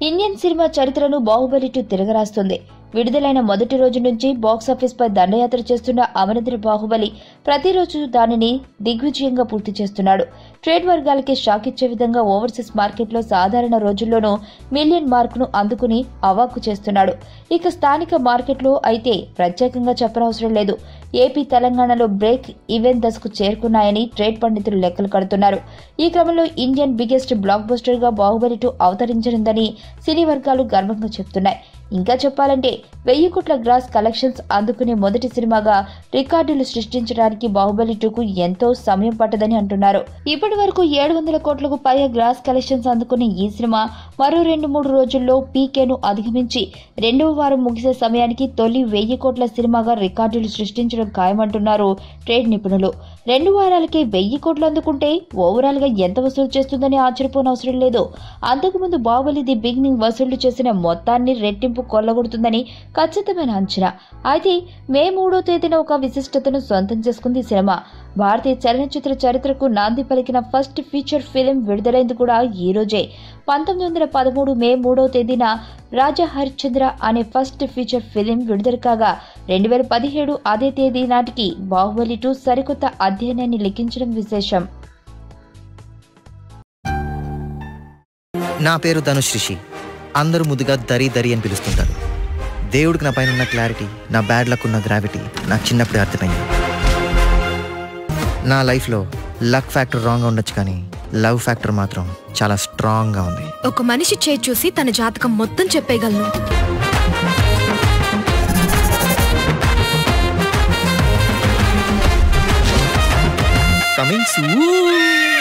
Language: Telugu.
ఇండియన్ సినిమా చరిత్రను బాహుబలి 2 తిరగరాస్తుంది. విడుదలైన మొదటి రోజు నుంచి బాక్సాఫీస్పై దండయాత్ర చేస్తున్న అమరేంద్ర బాహుబలి ప్రతిరోజు దానిని దిగ్విజయంగా పూర్తి చేస్తున్నాడు. ట్రేడ్ వర్గాలకి షాక్ ఇచ్చే విధంగా ఓవర్సీస్ మార్కెట్లో సాధారణ రోజుల్లోనూ మిలియన్ మార్కును అందుకుని అవాక్కు చేస్తున్నాడు. ఇక స్థానిక మార్కెట్లో అయితే ప్రత్యేకంగా చెప్పనవసరం లేదు. ఏపీ, తెలంగాణలో బ్రేక్ ఈవెన్ దశకు చేరుకున్నాయని ట్రేడ్ పండితులు లెక్కలు కడుతున్నారు. ఈ క్రమంలో ఇండియన్ బిగ్గెస్ట్ బ్లాక్ బస్టర్ గా బాహుబలి 2 అవతరించనుందని సినీ వర్గాలు గర్వంగా చెప్తున్నాయి. ఇంకా చెప్పాలంటే 1000 కోట్ల గ్రాస్ కలెక్షన్స్ అందుకునే మొదటి సినిమాగా రికార్డులు సృష్టించడానికి బాహుబలి 2కు ఎంతో సమయం పట్టదని అంటున్నారు. ఇప్పటి వరకు 700 కోట్లకు పైగా గ్రాస్ కలెక్షన్స్ అందుకునే ఈ సినిమా మరో 2-3 రోజుల్లో పీకేను అధిగమించి రెండవ వారం ముగిసే సమయానికి తొలి 1000 కోట్ల సినిమాగా రికార్డులు సృష్టించడం ఖాయమంటున్నారు ట్రేడ్ నిపుణులు. 2 వారాలకే 1000 కోట్లు అందుకుంటే ఓవరాల్ గా ఎంత వసూలు చేస్తుందని ఆశ్చర్యపోనవసరం లేదు. అంతకుముందు బాహుబలి ది బిగినింగ్ వసూళ్లు చేసిన మొత్తాన్ని రెట్టింపు కొల్లగొడుతుందని ఖచ్చితమైన అంచనా. అయితే మే 3వ తేదీన ఒక విశిష్టతను సొంతం చేసుకుంది ఈ సినిమా. భారతీయ చలనచిత్ర చరిత్రకు నాంది పలికిన ఫస్ట్ ఫీచర్ ఫిలిం విడుదలైంది కూడా ఈ రోజే. 1913 మే 3వ తేదీన రాజా హరిశ్చంద్ర అనే ఫస్ట్ ఫీచర్ ఫిలిం విడుదల కాగా 2017 అదే తేదీ నాటికి బాహుబలి 2 సరికొత్త అధ్యయనాన్ని లిఖించడం విశేషం. నా పేరు ధనుష్ రిషి. అందరూ ముద్దుగా దరి దరి అని పిలుస్తుంటారు. దేవుడికి నా పైన ఉన్న క్లారిటీ, నా బ్యాడ్ లక్ ఉన్న గ్రావిటీ నాకు చిన్నప్పుడే అర్థమైంది. నా లైఫ్లో లక్ ఫ్యాక్టర్ రాంగ్గా ఉండొచ్చు, కానీ లవ్ ఫ్యాక్టర్ మాత్రం చాలా స్ట్రాంగ్గా ఉంది. ఒక మనిషి చేయి చూసి తన జాతకం మొత్తం చెప్పేయగలను. Coming soon.